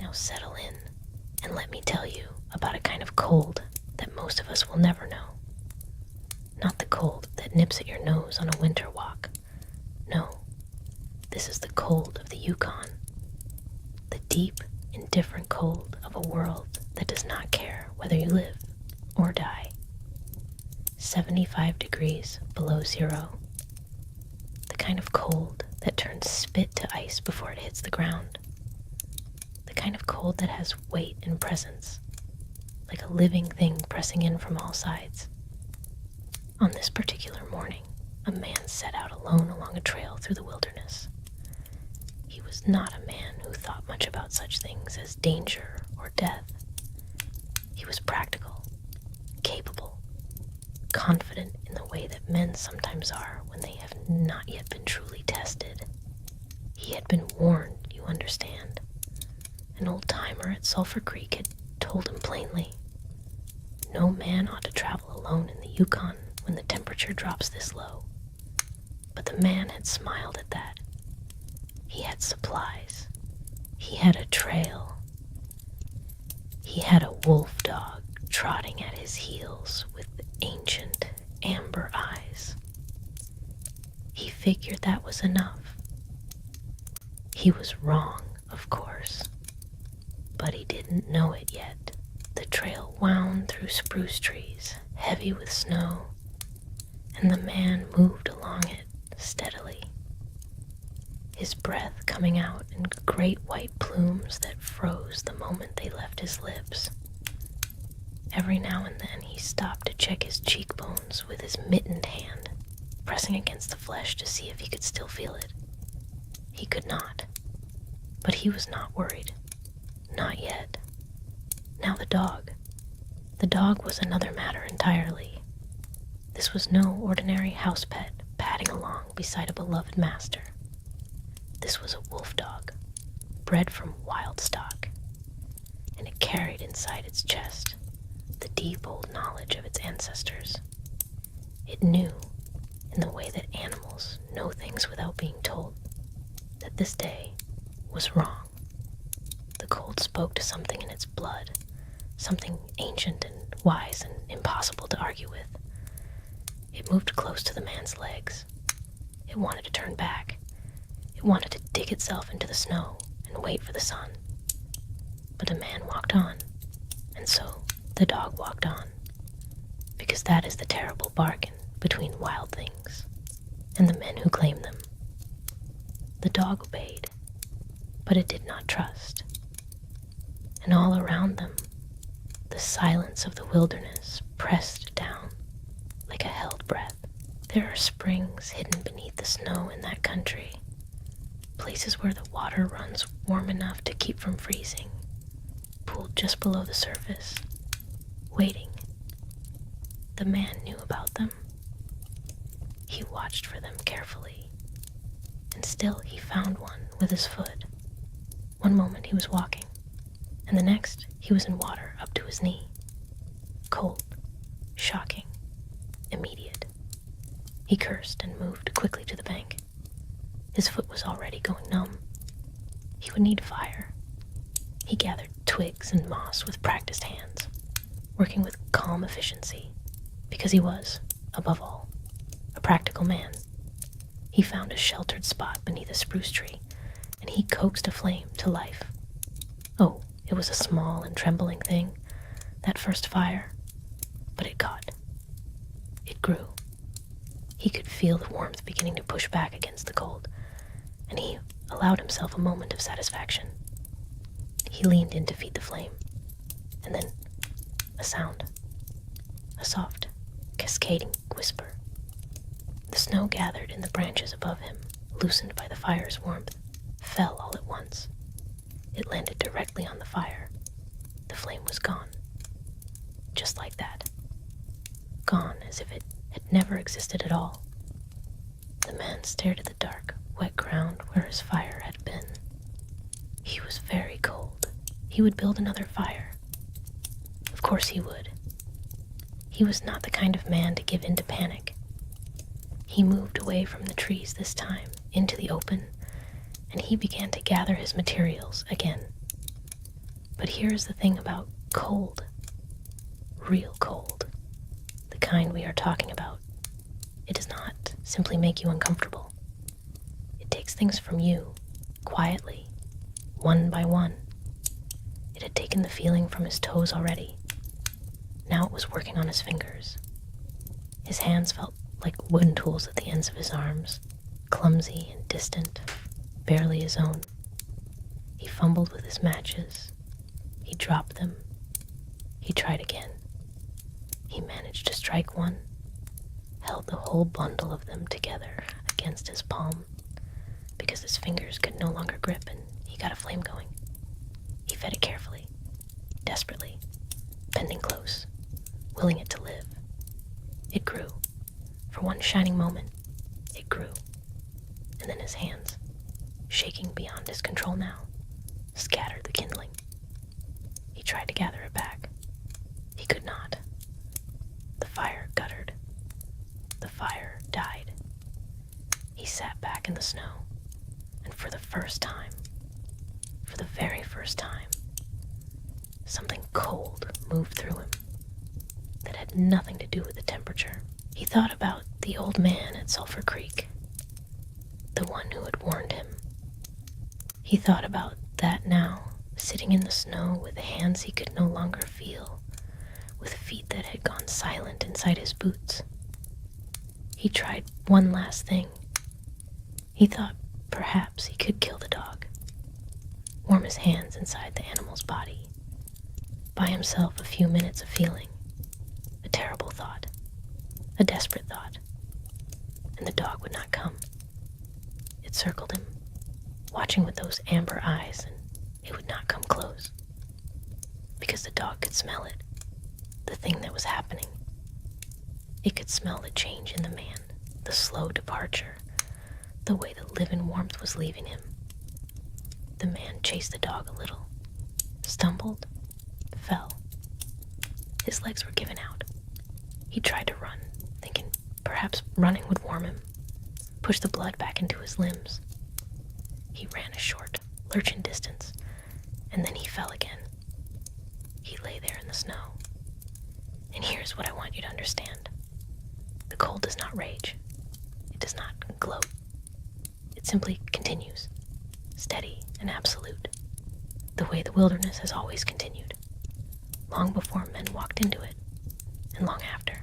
Now settle in and let me tell you about a kind of cold that most of us will never know. Not the cold that nips at your nose on a winter walk. No, this is the cold of the Yukon. The deep, indifferent cold of a world that does not care whether you live or die. 75 degrees below zero. The kind of cold that turns spit to ice before it hits the ground. The kind of cold that has weight and presence, like a living thing pressing in from all sides. On this particular morning, a man set out alone along a trail through the wilderness. He was not a man who thought much about such things as danger or death. He was practical, capable, confident in the way that men sometimes are when they have not yet been truly tested. He had been warned, you understand. An old-timer at Sulphur Creek had told him plainly, no man ought to travel alone in the Yukon when the temperature drops this low. But the man had smiled at that. He had supplies. He had a trail. He had a wolf dog trotting at his heels with ancient amber eyes. He figured that was enough. He was wrong, of course, but he didn't know it yet. The trail wound through spruce trees, heavy with snow, and the man moved along it steadily, his breath coming out in great white plumes that froze the moment they left his lips. Every now and then he stopped to check his cheekbones with his mittened hand, pressing against the flesh to see if he could still feel it. He could not, but he was not worried. Not yet. Now the dog. The dog was another matter entirely. This was no ordinary house pet padding along beside a beloved master. This was a wolf dog, bred from wild stock, and it carried inside its chest the deep old knowledge of its ancestors. It knew, in the way that animals know things without being told, that this day was wrong. The cold spoke to something in its blood, something ancient and wise and impossible to argue with. It moved close to the man's legs. It wanted to turn back. It wanted to dig itself into the snow and wait for the sun. But the man walked on, and so the dog walked on, because that is the terrible bargain between wild things and the men who claim them. The dog obeyed, but it did not trust. And all around them, the silence of the wilderness pressed down like a held breath. There are springs hidden beneath the snow in that country, places where the water runs warm enough to keep from freezing, pooled just below the surface, waiting. The man knew about them. He watched for them carefully, and still he found one with his foot. One moment he was walking, and the next he was in water up to his knee. Cold, shocking, immediate. He cursed and moved quickly to the bank. His foot was already going numb. He would need fire. He gathered twigs and moss with practiced hands, working with calm efficiency, because he was, above all, a practical man. He found a sheltered spot beneath a spruce tree, and he coaxed a flame to life. Oh, it was a small and trembling thing, that first fire, but it caught. It grew. He could feel the warmth beginning to push back against the cold, and he allowed himself a moment of satisfaction. He leaned in to feed the flame, and then a sound, a soft, cascading whisper. The snow gathered in the branches above him, loosened by the fire's warmth, fell all at once. It landed directly on the fire. The flame was gone. Just like that. Gone as if it had never existed at all. The man stared at the dark, wet ground where his fire had been. He was very cold. He would build another fire. Of course he would. He was not the kind of man to give in to panic. He moved away from the trees this time, into the open, and he began to gather his materials again. But here's the thing about cold, real cold, the kind we are talking about. It does not simply make you uncomfortable. It takes things from you, quietly, one by one. It had taken the feeling from his toes already. Now it was working on his fingers. His hands felt like wooden tools at the ends of his arms, clumsy and distant, barely his own. He fumbled with his matches. He dropped them. He tried again. He managed to strike one, held the whole bundle of them together against his palm, because his fingers could no longer grip, and he got a flame going. He fed it carefully, desperately, bending close, willing it to live. It grew. For one shining moment, it grew. And then his hands, shaking beyond his control now, scattered the kindling. He tried to gather it back. He could not. The fire guttered. The fire died. He sat back in the snow, and for the first time, for the very first time, something cold moved through him that had nothing to do with the temperature. He thought about the old man at Sulphur Creek, the one who had warned him. He thought about that now, sitting in the snow with hands he could no longer feel, with feet that had gone silent inside his boots. He tried one last thing. He thought perhaps he could kill the dog, warm his hands inside the animal's body, buy himself a few minutes of feeling. A terrible thought, a desperate thought, and the dog would not come. It circled him, watching with those amber eyes, and it would not come close, because the dog could smell it, the thing that was happening. It could smell the change in the man, the slow departure, the way the live-in warmth was leaving him. The man chased the dog a little, stumbled, fell. His legs were giving out. He tried to run, thinking perhaps running would warm him, push the blood back into his limbs. He ran a short, lurching distance, and then he fell again. He lay there in the snow. And here's what I want you to understand. The cold does not rage. It does not gloat. It simply continues, steady and absolute, the way the wilderness has always continued, long before men walked into it, and long after.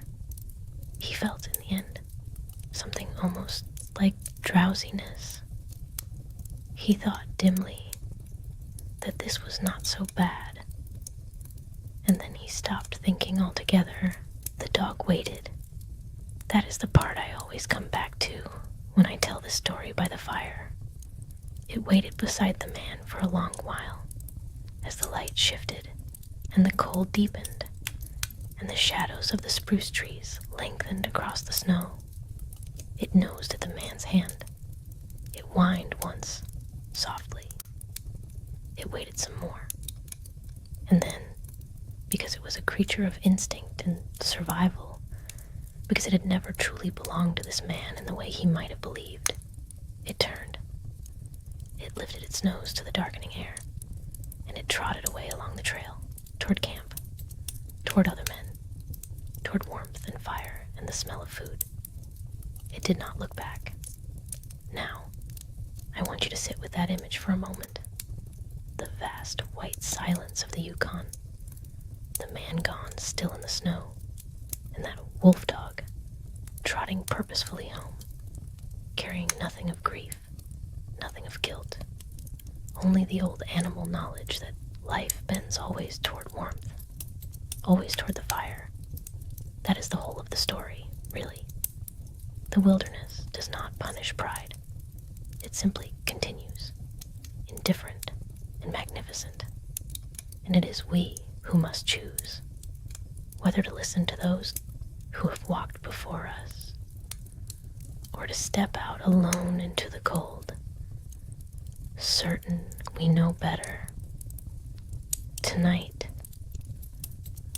He felt in the end something almost like drowsiness. He thought dimly that this was not so bad, and then he stopped thinking altogether. The dog waited. That is the part I always come back to when I tell this story by the fire. It waited beside the man for a long while, as the light shifted and the cold deepened, and the shadows of the spruce trees lengthened across the snow. It nosed at the man's hand. It whined once, softly. It waited some more. And then, because it was a creature of instinct and survival, because it had never truly belonged to this man in the way he might have believed, it turned. It lifted its nose to the darkening air, and it trotted away along the trail, toward camp, toward other men, toward warmth and fire and the smell of food. It did not look back. Now, I want you to sit with that image for a moment. The vast white silence of the Yukon, the man gone still in the snow, and that wolf dog trotting purposefully home, carrying nothing of grief, nothing of guilt, only the old animal knowledge that life bends always toward warmth, always toward the fire. That is the whole of the story, really. The wilderness does not punish pride. It simply continues, indifferent and magnificent. And it is we who must choose whether to listen to those who have walked before us, or to step out alone into the cold, certain we know better. Tonight,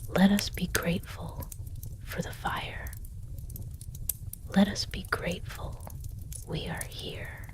let us be grateful for the fire. Let us be grateful we are here.